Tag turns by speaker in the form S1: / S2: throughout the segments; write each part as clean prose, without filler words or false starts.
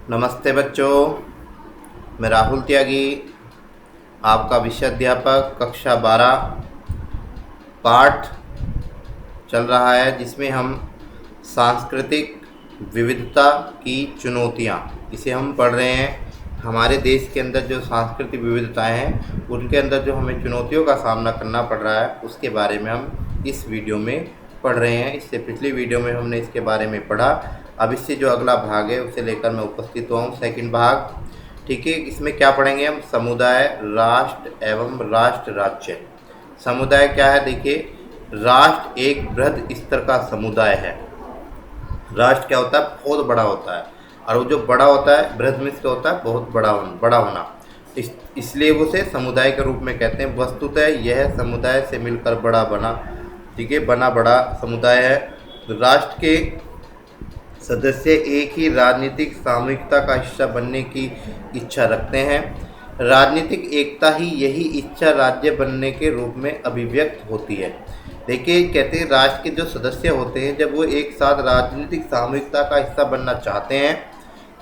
S1: नमस्ते बच्चों, मैं राहुल त्यागी, आपका विषय अध्यापक कक्षा 12 पाठ चल रहा है जिसमें हम सांस्कृतिक विविधता की चुनौतियाँ इसे हम पढ़ रहे हैं। हमारे देश के अंदर जो सांस्कृतिक विविधताएं हैं उनके अंदर जो हमें चुनौतियों का सामना करना पड़ रहा है उसके बारे में हम इस वीडियो में पढ़ रहे हैं। इससे पिछली वीडियो में हमने इसके बारे में पढ़ा। अब इससे जो अगला भाग है उसे लेकर मैं उपस्थित हुआ हूँ, सेकंड भाग। ठीक है, इसमें क्या पढ़ेंगे हम? समुदाय, राष्ट्र एवं राष्ट्र राज्य। समुदाय क्या है? देखिए, राष्ट्र एक बृहद स्तर का समुदाय है। राष्ट्र क्या होता है? बहुत बड़ा होता है, और वो जो बड़ा होता है बृहद मीन्स क्या होता है? बहुत बड़ा होना। इसलिए उसे समुदाय के रूप में कहते हैं। वस्तुतः यह समुदाय से मिलकर बड़ा बना, ठीक है, बना बड़ा समुदाय है। राष्ट्र के सदस्य एक ही राजनीतिक सामूहिकता का हिस्सा बनने की इच्छा रखते हैं। राजनीतिक एकता ही यही इच्छा राज्य बनने के रूप में अभिव्यक्त होती है। देखिए, कहते हैं राष्ट्र के जो सदस्य होते हैं जब वो एक साथ राजनीतिक सामूहिकता का हिस्सा बनना चाहते हैं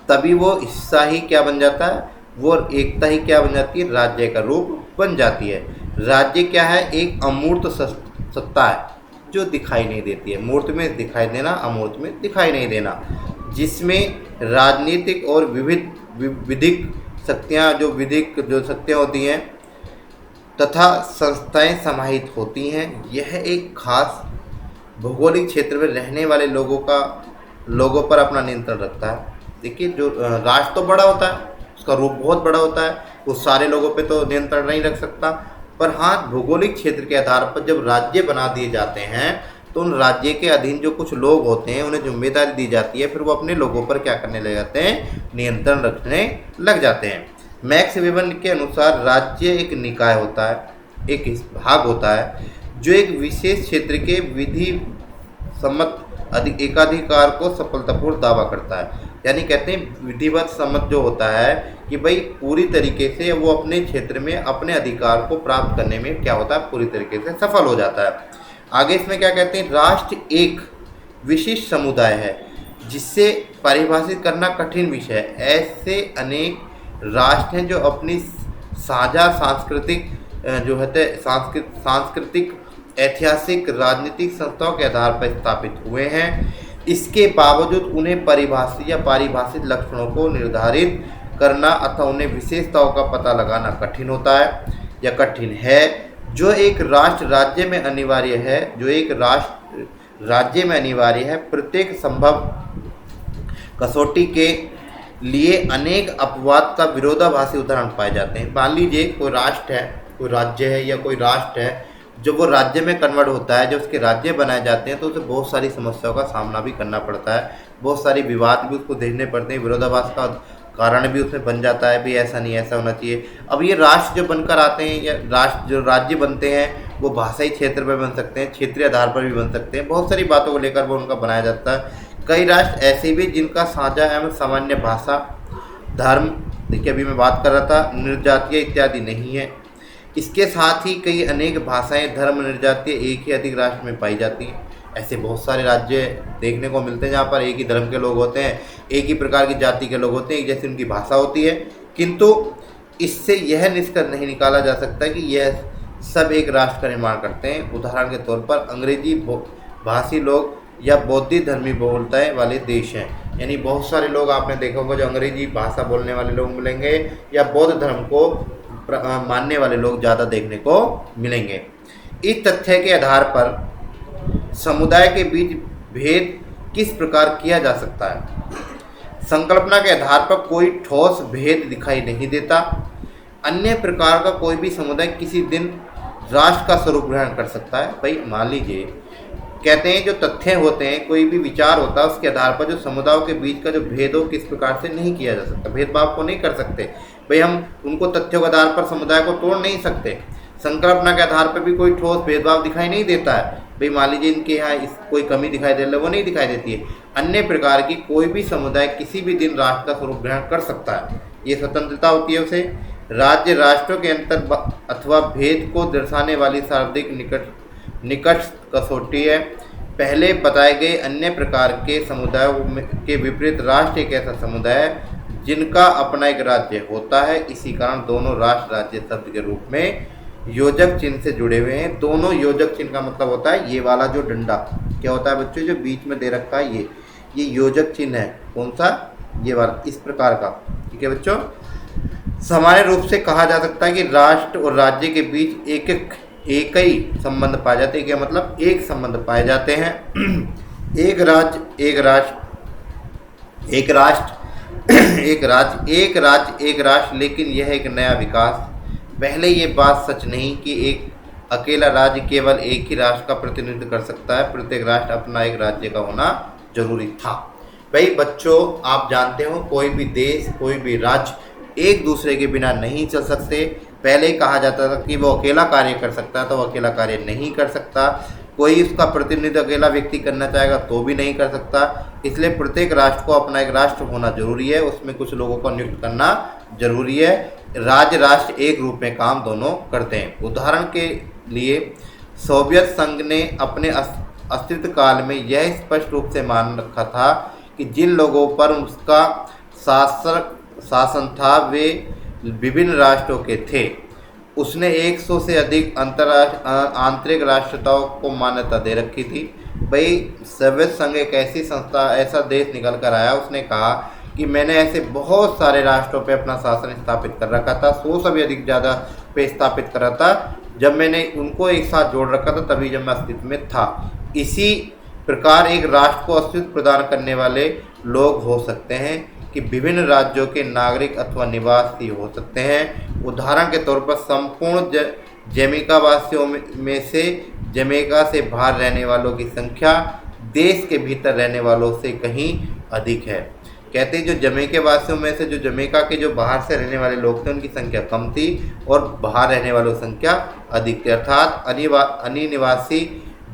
S1: तभी वो हिस्सा ही क्या बन जाता है? वो एकता ही क्या बन जाती है? राज्य का रूप बन जाती है। राज्य क्या है? एक अमूर्त सत्ता है जो दिखाई नहीं देती है। मूर्त में दिखाई देना, अमूर्त में दिखाई नहीं देना, जिसमें राजनीतिक और विधिक शक्तियाँ जो शक्तियाँ होती हैं तथा संस्थाएं समाहित होती हैं। यह एक खास भौगोलिक क्षेत्र में रहने वाले लोगों पर अपना नियंत्रण रखता है। देखिए, जो राष्ट्र तो बड़ा होता है, उसका रूप बहुत बड़ा होता है, वो सारे लोगों पे तो नियंत्रण नहीं रख सकता, पर हाँ, भौगोलिक क्षेत्र के आधार पर जब राज्य बना दिए जाते हैं तो उन राज्य के अधीन जो कुछ लोग होते हैं उन्हें जिम्मेदारी दी जाती है, फिर वो अपने लोगों पर क्या करने लग जाते हैं? नियंत्रण रखने लग जाते हैं। मैक्स वेबर के अनुसार राज्य एक निकाय होता है, एक भाग होता है जो एक विशेष क्षेत्र के विधि सम्मत एकाधिकार को सफलतापूर्वक दावा करता है। यानी कहते हैं विधिवत सम्मत जो होता है कि भाई पूरी तरीके से वो अपने क्षेत्र में अपने अधिकार को प्राप्त करने में क्या होता है? पूरी तरीके से सफल हो जाता है। आगे इसमें क्या कहते हैं? राष्ट्र एक विशिष्ट समुदाय है जिससे परिभाषित करना कठिन विषय है। ऐसे अनेक राष्ट्र हैं जो अपनी साझा सांस्कृतिक जो है सांस्कृतिक, ऐतिहासिक, राजनीतिक संस्थाओं के आधार पर स्थापित हुए हैं। इसके बावजूद उन्हें परिभाषित या पारिभाषित लक्षणों को निर्धारित करना अथवा उन्हें विशेषताओं का पता लगाना कठिन होता है या कठिन है। जो एक राष्ट्र राज्य में अनिवार्य है, प्रत्येक संभव कसौटी के लिए अनेक अपवाद का विरोधाभासी उदाहरण पाए जाते हैं। मान लीजिए कोई राष्ट्र है, कोई राज्य है या कोई राष्ट्र है, जब वो राज्य में कन्वर्ट होता है, जब उसके राज्य बनाए जाते हैं तो उसे बहुत सारी समस्याओं का सामना भी करना पड़ता है, बहुत सारी विवाद भी उसको देखने पड़ते हैं, विरोधाभास का कारण भी उसमें बन जाता है, भी ऐसा नहीं, ऐसा होना चाहिए। अब ये राष्ट्र जो बनकर आते हैं या जो राज्य बनते हैं वो भाषाई क्षेत्र पर बन सकते हैं, क्षेत्रीय आधार पर भी बन सकते हैं, बहुत सारी बातों को लेकर वो उनका बनाया जाता है। कई राष्ट्र ऐसे भी जिनका साझा एवं सामान्य भाषा, धर्म, देखिए अभी मैं बात कर रहा था, निर्जातीय इत्यादि नहीं है। इसके साथ ही कई अनेक भाषाएं, धर्म, निर्जातीय एक ही अधिक राष्ट्र में पाई जाती हैं। ऐसे बहुत सारे राज्य देखने को मिलते हैं जहाँ पर एक ही धर्म के लोग होते हैं, एक ही प्रकार की जाति के लोग होते हैं, एक जैसी उनकी भाषा होती है, किंतु इससे यह निष्कर्ष नहीं निकाला जा सकता कि यह सब एक राष्ट्र का निर्माण करते हैं। उदाहरण के तौर पर अंग्रेजी भाषी लोग या बौद्धिक धर्मी बहुलता वाले देश हैं। यानी बहुत सारे लोग आपने देखा होगा जो अंग्रेजी भाषा बोलने वाले लोग मिलेंगे या बौद्ध धर्म को मानने वाले लोग ज़्यादा देखने को मिलेंगे। इस तथ्य के आधार पर समुदाय के बीच भेद किस प्रकार किया जा सकता है? संकल्पना के आधार पर कोई ठोस भेद दिखाई नहीं देता। अन्य प्रकार का कोई भी समुदाय किसी दिन राष्ट्र का स्वरूप ग्रहण कर सकता है। भाई मान लीजिए, कहते हैं जो तथ्य होते हैं, कोई भी विचार होता है, उसके आधार पर जो समुदायों के बीच का जो भेद हो किस प्रकार से नहीं किया जा सकता, भेदभाव को नहीं कर सकते। भाई हम उनको तथ्यों के आधार पर समुदाय को तोड़ नहीं सकते। संकल्पना के आधार पर भी कोई ठोस भेदभाव दिखाई नहीं देता है। भाई मान लीजिए इनके यहाँ कोई कमी दिखाई दे रही है, वो नहीं दिखाई देती है। अन्य प्रकार की कोई भी समुदाय किसी भी दिन राष्ट्र का स्वरूप ग्रहण कर सकता है, ये स्वतंत्रता होती है उसे। राज्य राष्ट्रों के अंतर अथवा भेद को दर्शाने वाली शाब्दिक निकट कसौटी है। पहले बताए गए अन्य प्रकार के समुदायों के विपरीत राष्ट्र एक ऐसा समुदाय है जिनका अपना एक राज्य होता है। इसी कारण दोनों राष्ट्र राज्य शब्द के रूप में योजक चिन्ह से जुड़े हुए हैं। दोनों योजक चिन्ह का मतलब होता है ये वाला जो डंडा क्या होता है बच्चों, जो बीच में दे रखा है ये योजक चिन्ह है। कौन सा? ये वाला, इस प्रकार का। ठीक है बच्चों, सामान्य रूप से कहा जा सकता है कि राष्ट्र और राज्य के बीच एक ही संबंध पाए जाते हैं। क्या मतलब? एक संबंध पाए जाते हैं। एक राज्य एक राष्ट्र एक राष्ट्र एक राज्य एक राष्ट्र, लेकिन यह एक नया विकास। पहले ये बात सच नहीं कि एक अकेला राज्य केवल एक ही राष्ट्र का प्रतिनिधित्व कर सकता है। प्रत्येक राष्ट्र अपना एक राज्य का होना जरूरी था। भाई बच्चों, आप जानते हो कोई भी देश, कोई भी राज्य एक दूसरे के बिना नहीं चल सकते। पहले ही कहा जाता था कि वो अकेला कार्य कर सकता है, तो वो अकेला कार्य नहीं कर सकता। कोई उसका प्रतिनिधित्व अकेला व्यक्ति करना चाहेगा तो भी नहीं कर सकता। इसलिए प्रत्येक राष्ट्र को अपना एक राष्ट्र होना जरूरी है, उसमें कुछ लोगों को नियुक्त करना जरूरी है। राज्य राष्ट्र एक रूप में काम दोनों करते हैं। उदाहरण के लिए सोवियत संघ ने अपने अस्तित्व काल में यह स्पष्ट रूप से मान रखा था कि जिन लोगों पर उसका शासन था वे विभिन्न राष्ट्रों के थे। उसने 100 से अधिक आंतरिक राष्ट्रीयताओं को मान्यता दे रखी थी। भाई सोवियत संघ एक ऐसी संस्था, ऐसा देश निकल कर आया, उसने कहा कि मैंने ऐसे बहुत सारे राष्ट्रों पे अपना शासन स्थापित कर रखा था, 100 से भी अधिक ज़्यादा पे स्थापित कर रहा था। जब मैंने उनको एक साथ जोड़ रखा था तभी जब मैं अस्तित्व में था। इसी प्रकार एक राष्ट्र को अस्तित्व प्रदान करने वाले लोग हो सकते हैं कि विभिन्न राज्यों के नागरिक अथवा निवासी हो सकते हैं। उदाहरण के तौर पर संपूर्ण जमैका वासियों में से जमैका से बाहर रहने वालों की संख्या देश के भीतर रहने वालों से कहीं अधिक है। कहते हैं जो जमैका वासियों में से जो जमैका के जो बाहर से रहने वाले लोग थे उनकी संख्या कम थी और बाहर रहने वालों की संख्या अधिक थी। अर्थात अनिवासी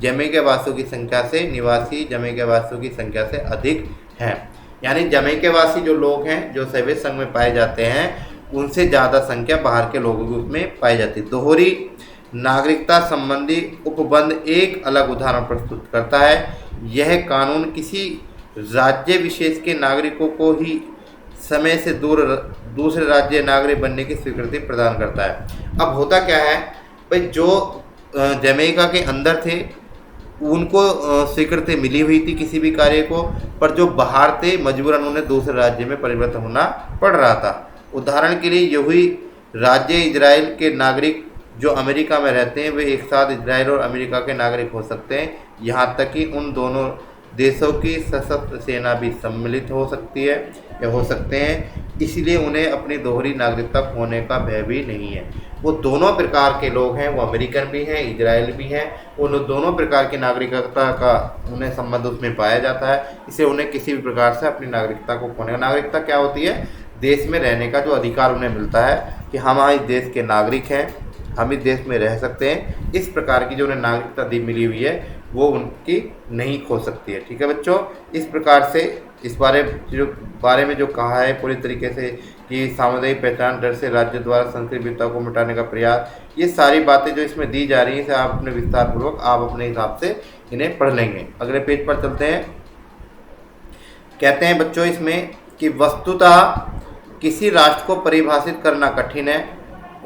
S1: जमैका वासियों की संख्या से निवासी जमैका वासियों की संख्या से अधिक हैं। यानी जमैका वासी जो लोग हैं जो सोवियत संघ में पाए जाते हैं उनसे ज़्यादा संख्या बाहर के लोगों की उसमें पाई जाती है। दोहरी नागरिकता संबंधी उपबंध एक अलग उदाहरण प्रस्तुत करता है। यह कानून किसी राज्य विशेष के नागरिकों को ही समय से दूसरे राज्य नागरिक बनने की स्वीकृति प्रदान करता है। अब होता क्या है भाई, जो जमैका के अंदर थे उनको स्वीकृति मिली हुई थी किसी भी कार्य को, पर जो बाहर थे मजबूरन उन्हें दूसरे राज्य में परिवर्तन होना पड़ रहा था। उदाहरण के लिए यही राज्य इजराइल के नागरिक जो अमेरिका में रहते हैं वे एक साथ इजराइल और अमेरिका के नागरिक हो सकते हैं। यहाँ तक कि उन दोनों देशों की सशस्त्र सेना भी सम्मिलित हो सकती है या हो सकते हैं, इसलिए उन्हें अपनी दोहरी नागरिकता खोने का भय भी नहीं है। वो दोनों प्रकार के लोग हैं, वो अमेरिकन भी हैं, इजराइल भी हैं, उन दोनों प्रकार की नागरिकता का उन्हें संबंध उसमें पाया जाता है। इससे उन्हें किसी भी प्रकार से अपनी नागरिकता को खोने का, नागरिकता क्या होती है? देश में रहने का जो अधिकार उन्हें मिलता है कि हम इस देश के नागरिक हैं, हम इस देश में रह सकते हैं। इस प्रकार की जो उन्हें नागरिकता मिली हुई है वो उनकी नहीं खो सकती है। ठीक है बच्चों, इस प्रकार से इस बारे में जो कहा है पूरी तरीके से कि सामुदायिक पहचान डर से राज्य द्वारा संस्कृति विविधता को मिटाने का प्रयास, ये सारी बातें जो इसमें दी जा रही हैं इसे आप अपने विस्तार पूर्वक आप अपने हिसाब से इन्हें पढ़ लेंगे। अगले पेज पर चलते हैं। कहते हैं बच्चों इसमें कि वस्तुतः किसी राष्ट्र को परिभाषित करना कठिन है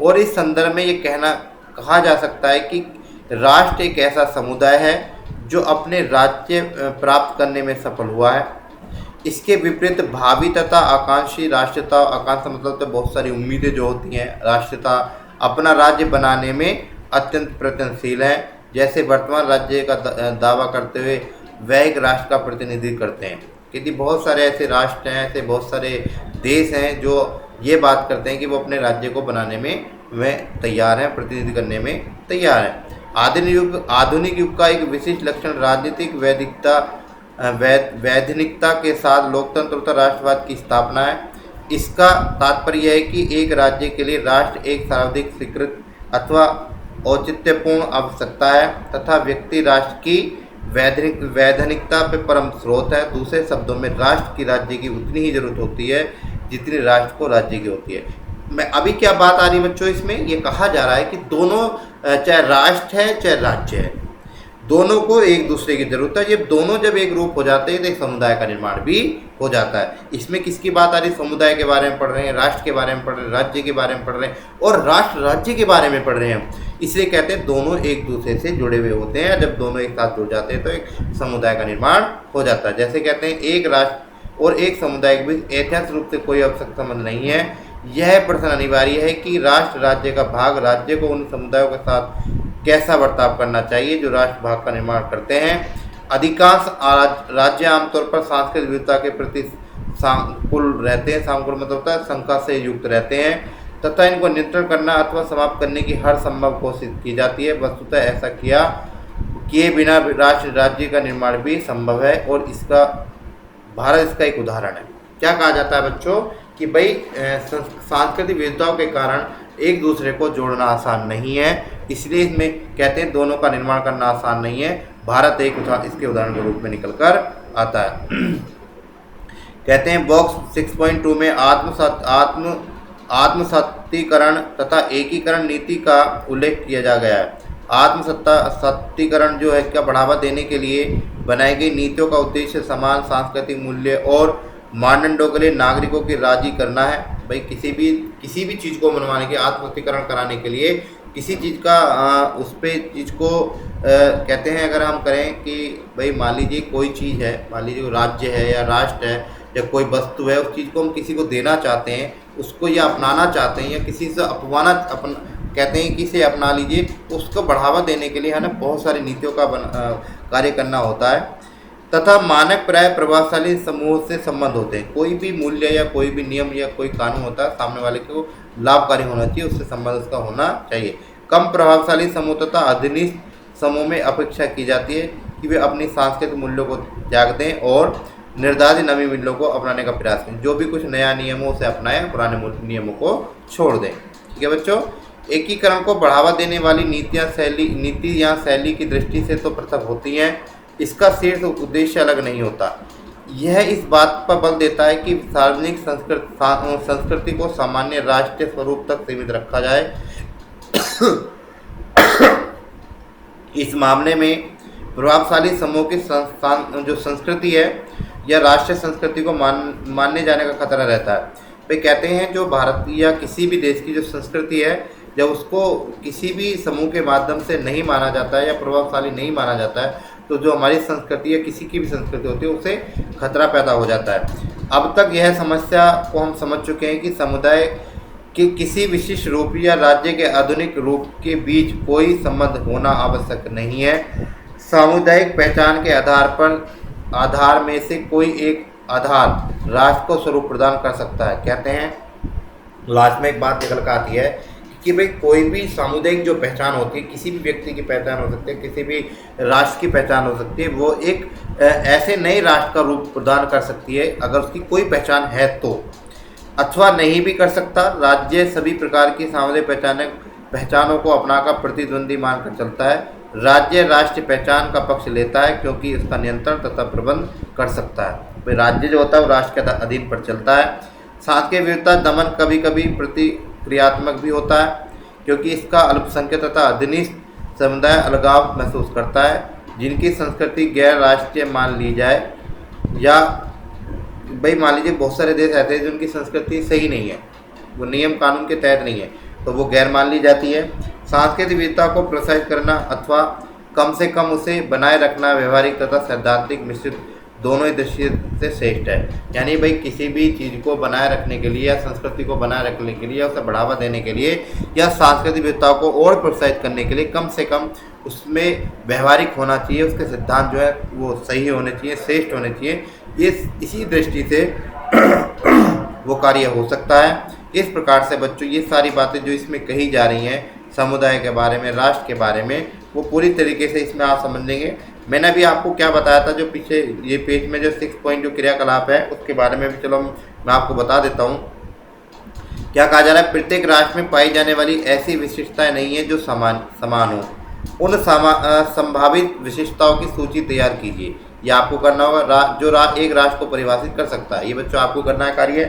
S1: और इस संदर्भ में ये कहा जा सकता है कि राष्ट्र एक ऐसा समुदाय है जो अपने राज्य प्राप्त करने में सफल हुआ है। इसके विपरीत भावी तथा आकांक्षी राष्ट्रीयता, आकांक्षा मतलब तो बहुत सारी उम्मीदें जो होती हैं, राष्ट्रीयता अपना राज्य बनाने में अत्यंत प्रयत्नशील है। जैसे वर्तमान राज्य का दावा करते हुए वह एक राष्ट्र का प्रतिनिधित्व करते हैं। क्योंकि बहुत सारे ऐसे राष्ट्र हैं, ऐसे बहुत सारे देश हैं जो ये बात करते हैं कि वो अपने राज्य को बनाने में वह तैयार हैं, प्रतिनिधित्व करने में तैयार हैं। आधुनिक युग का एक विशिष्ट लक्षण राजनीतिक वैधानिकता के साथ लोकतंत्र तथा राष्ट्रवाद की स्थापना है। इसका तात्पर्य है कि एक राज्य के लिए राष्ट्र एक सर्वाधिक स्वीकृत अथवा औचित्यपूर्ण आवश्यकता है तथा व्यक्ति राष्ट्र की वैधानिकता पर परम स्रोत है। दूसरे शब्दों में राष्ट्र की राज्य की उतनी ही जरूरत होती है जितनी राष्ट्र को राज्य की होती है। मैं अभी क्या बात आ रही बच्चों, इसमें ये कहा जा रहा है कि दोनों चाहे राष्ट्र है चाहे राज्य है, दोनों को एक दूसरे की जरूरत है। ये दोनों जब एक रूप हो जाते हैं तो एक समुदाय का निर्माण भी हो जाता है। इसमें किसकी बात आ रही है? समुदाय के बारे में पढ़ रहे हैं, राष्ट्र के बारे में पढ़ रहे हैं, राज्य के बारे में पढ़ रहे हैं और राष्ट्र राज्य के बारे में पढ़ रहे हैं। इसलिए कहते हैं दोनों एक दूसरे से जुड़े हुए होते हैं। जब दोनों एक साथ जुड़ जाते हैं तो एक समुदाय का निर्माण हो जाता है। जैसे कहते हैं एक राष्ट्र और एक समुदाय के बीच ऐतिहासिक रूप से कोई आवश्यक संबंध नहीं है। यह प्रश्न अनिवार्य है कि राष्ट्र राज्य का भाग राज्य को उन समुदायों के साथ कैसा बर्ताव करना चाहिए जो राष्ट्र भाग का निर्माण करते हैं। अधिकांश राज्य आमतौर पर सांस्कृतिक विविधता के प्रति सांकुल रहते हैं। सांकुल मतलब होता है शंका से युक्त रहते हैं तथा इनको नियंत्रण करना अथवा समाप्त करने की हर संभव कोशिश की जाती है। वस्तुतः ऐसा किए बिना राष्ट्र राज्य का निर्माण भी संभव है और इसका भारत इसका एक उदाहरण है। क्या कहा जाता है बच्चों कि भाई सांस्कृतिक विविधताओं के कारण एक दूसरे को जोड़ना आसान नहीं है, इसलिए इसमें कहते हैं दोनों का निर्माण करना आसान नहीं है। भारत एक इसके उदाहरण के रूप में निकल कर आता है। कहते हैं बॉक्स 6.2 में आत्मसत्तीकरण तथा एकीकरण नीति का उल्लेख किया जा गया है। आत्मसत्तीकरण जो है क्या बढ़ावा देने के लिए बनाई गई नीतियों का उद्देश्य समान सांस्कृतिक मूल्य और मानदंडों के लिए नागरिकों की राजी करना है। भाई किसी भी चीज़ को मनवाने के आत्मसत्तीकरण कराने के लिए किसी चीज़ का उस पे चीज़ को कहते हैं अगर हम करें कि भाई मान लीजिए कोई चीज़ है, मान लीजिए राज्य है या राष्ट्र है या कोई वस्तु है, उस चीज़ को हम किसी को देना चाहते हैं, उसको या अपनाना चाहते हैं या किसी से कहते हैं कि इसे अपना लीजिए, उसको बढ़ावा देने के लिए है ना बहुत सारी नीतियों का कार्य करना होता है तथा मानक प्राय प्रभावशाली समूह से संबंध होते हैं। कोई भी मूल्य या कोई भी नियम या कोई कानून होता है सामने वाले को लाभकारी होना चाहिए, उससे संबंध उसका होना चाहिए। कम प्रभावशाली समूह तथा अधीनस्थ समूह में अपेक्षा की जाती है कि वे अपनी सांस्कृतिक मूल्यों को त्याग दें और निर्धारित नवीन मूल्यों को अपनाने का प्रयास करें। जो भी कुछ नया नियमों से अपनाएं, पुराने नियमों को छोड़ दें। ठीक है बच्चों, एकीकरण को बढ़ावा देने वाली नीति या शैली की दृष्टि से तो पृथक होती हैं, इसका शीर्ष उद्देश्य अलग नहीं होता। यह इस बात पर बल देता है कि सार्वजनिक संस्कृति को सामान्य राष्ट्रीय स्वरूप तक सीमित रखा जाए। इस मामले में प्रभावशाली समूह की जो संस्कृति है या राष्ट्रीय संस्कृति को मानने जाने का खतरा रहता है। वे कहते हैं जो भारत या किसी भी देश की जो संस्कृति है, जब उसको किसी भी समूह के माध्यम से नहीं माना जाता है या प्रभावशाली नहीं माना जाता है, तो जो हमारी संस्कृति या किसी की भी संस्कृति होती है उसे खतरा पैदा हो जाता है। अब तक यह समस्या को हम समझ चुके हैं कि समुदाय के किसी विशिष्ट रूप या राज्य के आधुनिक रूप के बीच कोई संबंध होना आवश्यक नहीं है। सामुदायिक पहचान के आधार में से कोई एक आधार राष्ट्र को स्वरूप प्रदान कर सकता है। कहते हैं लास्ट में एक बात निकल कर आती है कि भाई कोई भी सामुदायिक जो पहचान होती है, किसी भी व्यक्ति की पहचान हो सकती है, किसी भी राष्ट्र की पहचान हो सकती है, वो एक ऐसे नए राष्ट्र का रूप प्रदान कर सकती है अगर उसकी कोई पहचान है तो, अथवा नहीं भी कर सकता। राज्य सभी प्रकार की सामुदायिक पहचानों को अपनाकर प्रतिद्वंदी मानकर चलता है। राज्य राष्ट्रीय पहचान का पक्ष लेता है क्योंकि उसका नियंत्रण तथा प्रबंध कर सकता है। भाई राज्य जो होता है वो राष्ट्र के अधीन पर चलता है। सांस्कृतिक विविधता दमन कभी कभी क्रियात्मक भी होता है क्योंकि इसका अल्पसंख्यक तथा अधीनस्थ समुदाय अलगाव महसूस करता है, जिनकी संस्कृति गैर राष्ट्रीय मान ली जाए, या भाई मान लीजिए बहुत सारे देश ऐसे हैं जिनकी संस्कृति सही नहीं है, वो नियम कानून के तहत नहीं है, तो वो गैर मान ली जाती है। सांस्कृतिक विविधता को प्रोत्साहित करना अथवा कम से कम उसे बनाए रखना व्यवहारिक तथा सैद्धांतिक मिश्रित दोनों ही दृष्टि से श्रेष्ठ है। यानी भाई किसी भी चीज़ को बनाए रखने के लिए या संस्कृति को बनाए रखने के लिए या उसे बढ़ावा देने के लिए या सांस्कृतिक विविधताओं को और प्रोत्साहित करने के लिए कम से कम उसमें व्यवहारिक होना चाहिए, उसके सिद्धांत जो है वो सही होने चाहिए, श्रेष्ठ होने चाहिए। इसी दृष्टि से वो कार्य हो सकता है। इस प्रकार से बच्चों ये सारी बातें जो इसमें कही जा रही हैं समुदाय के बारे में, राष्ट्र के बारे में, वो पूरी तरीके से इसमें आप समझ लेंगे। मैंने अभी आपको क्या बताया था, जो पीछे ये पेज में जो 6 पॉइंट जो क्रियाकलाप है उसके बारे में भी चलो मैं आपको बता देता हूँ। क्या कहा जा रहा है, प्रत्येक राष्ट्र में पाई जाने वाली ऐसी विशिष्टताएं नहीं है जो समान हो। उन संभावित विशिष्टताओं की सूची तैयार कीजिए। ये आपको करना होगा, एक राष्ट्र को परिभाषित कर सकता है। ये बच्चों आपको करना है कार्य।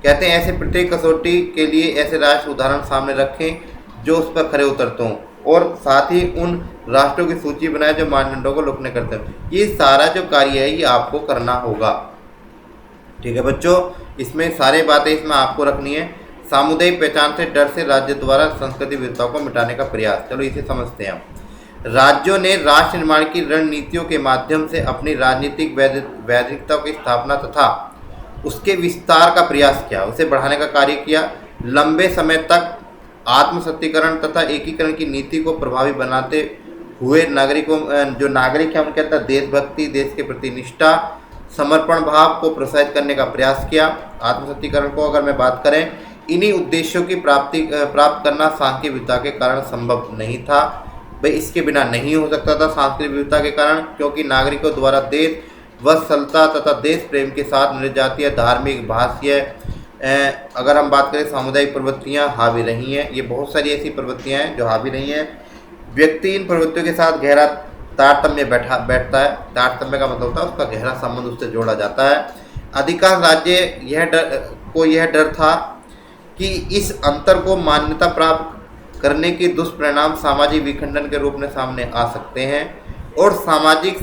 S1: कहते हैं ऐसे प्रत्येक कसौटी के लिए ऐसे राष्ट्र उदाहरण सामने रखें जो उस पर खरे उतरते हों। और साथ ही उन राष्ट्रों की सूची बनाए जो मानदंडों को लोकप्रिय करते हैं। ये सारा जो कार्य है ये आपको करना होगा। ठीक है बच्चों, इसमें सारी बातें इसमें आपको रखनी है। सामुदायिक पहचान से डर से राज्य द्वारा संस्कृति विविधताओं को मिटाने का प्रयास। चलो इसे समझते हैं हम। राज्यों ने राष्ट्र निर्माण की रणनीतियों के माध्यम से अपनी राजनीतिक वैधता की स्थापना तथा उसके विस्तार का प्रयास किया, उसे बढ़ाने का कार्य किया। लंबे समय तक आत्मसत्तीकरण तथा एकीकरण की नीति को प्रभावी बनाते हुए नागरिकों जो नागरिक है उनके अंदर देशभक्ति, देश के प्रति निष्ठा, समर्पण भाव को प्रोत्साहित करने का प्रयास किया। आत्मसत्तीकरण को अगर मैं बात करें, इन्हीं उद्देश्यों की प्राप्त करना सांस्कृतिक विविधता के कारण संभव नहीं था। भाई इसके बिना नहीं हो सकता था सांस्कृतिक विविधता के कारण, क्योंकि नागरिकों द्वारा देश वत्सलता तथा देश प्रेम के साथ निर्जातीय, धार्मिक, भाषीय अगर हम बात करें सामुदायिक प्रवृत्तियाँ हावी रही हैं। ये बहुत सारी ऐसी प्रवृत्तियाँ हैं जो हावी रही हैं। व्यक्ति इन प्रवृत्तियों के साथ गहरा तारतम्य बैठता है। तारतम्य का मतलब होता है उसका गहरा संबंध उससे जोड़ा जाता है। अधिकांश राज्य यह डर था कि इस अंतर को मान्यता प्राप्त करने के दुष्परिणाम सामाजिक विखंडन के रूप में सामने आ सकते हैं और सामाजिक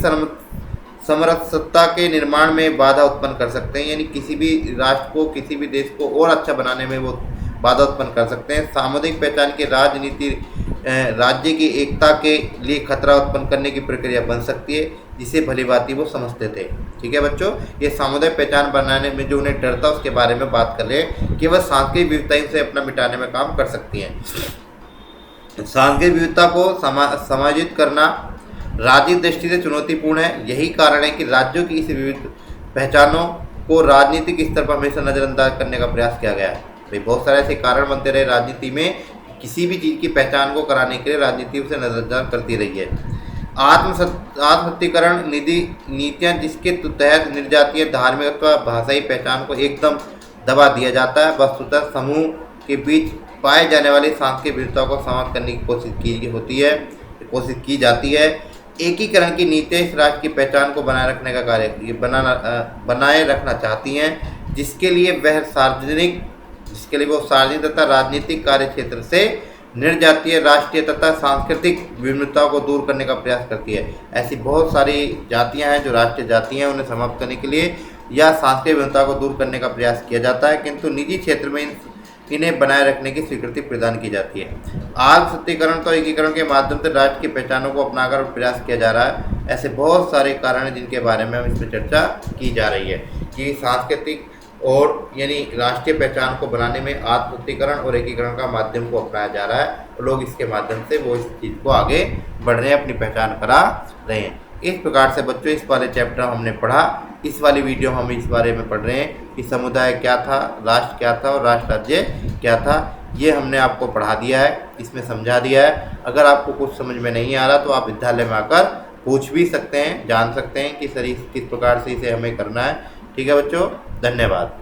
S1: समरसता के निर्माण में बाधा उत्पन्न कर सकते हैं। यानी किसी भी राष्ट्र को, किसी भी देश को और अच्छा बनाने में वो बाधा उत्पन्न कर सकते हैं। सामुदायिक पहचान की राजनीति राज्य की एकता के लिए खतरा उत्पन्न करने की प्रक्रिया बन सकती है, जिसे भलीभांति वो समझते थे। ठीक है बच्चों, ये सामुदायिक पहचान बनाने में जो उन्हें डर था उसके बारे में बात कर रहे हैं कि वह सांस्कृतिक विविधताओं से अपना मिटाने में काम कर सकती हैं। सांस्कृतिक विविधता को समायोजित करना राजनीतिक दृष्टि से चुनौतीपूर्ण है। यही कारण है कि राज्यों की इस विविध पहचानों को राजनीतिक स्तर पर हमेशा नज़रअंदाज करने का प्रयास किया गया है। भाई बहुत सारे ऐसे कारण बनते रहे राजनीति में, किसी भी चीज़ की पहचान को कराने के लिए राजनीति उसे नज़रअंदाज करती रही है। आत्मसत्तीकरण नीतियाँ जिसके तहत निर्जातीय, धार्मिक अथवा भाषाई पहचान को एकदम दबा दिया जाता है, वस्तुतः समूह के बीच पाए जाने वाली सांस्कृतिक विविधता को समाप्त करने की कोशिश की जाती है। एकीकरण की नीतियाँ इस राष्ट्र की पहचान को बनाए रखने का कार्य बनाए रखना चाहती हैं, जिसके लिए वो सार्वजनिक तथा राजनीतिक कार्य क्षेत्र से निर्जातीय, राष्ट्रीय तथा सांस्कृतिक विभिन्नताओं को दूर करने का प्रयास करती है। ऐसी बहुत सारी जातियां हैं जो राष्ट्रीय जातियां हैं, उन्हें समाप्त करने के लिए या सांस्कृतिक विभिन्नता को दूर करने का प्रयास किया जाता है, किंतु निजी क्षेत्र में इन्हें बनाए रखने की स्वीकृति प्रदान की जाती है। आत्मसत्तीकरण तो एकीकरण के माध्यम से राष्ट्र की पहचानों को अपनाकर प्रयास किया जा रहा है। ऐसे बहुत सारे कारण हैं जिनके बारे में हम इसमें चर्चा की जा रही है कि सांस्कृतिक और यानी राष्ट्रीय पहचान को बनाने में आत्मसत्तीकरण और एकीकरण का माध्यम को अपनाया जा रहा है और लोग इसके माध्यम से वो इस चीज़ को आगे बढ़ रहे हैं, अपनी पहचान करा रहे हैं। इस प्रकार से बच्चों इस वाले चैप्टर हमने पढ़ा। इस वाली वीडियो हम इस बारे में पढ़ रहे हैं कि समुदाय क्या था, राष्ट्र क्या था और राष्ट्र राज्य क्या था। ये हमने आपको पढ़ा दिया है, इसमें समझा दिया है। अगर आपको कुछ समझ में नहीं आ रहा तो आप विद्यालय में आकर पूछ भी सकते हैं, जान सकते हैं कि सर किस प्रकार से इसे हमें करना है। ठीक है बच्चों, धन्यवाद।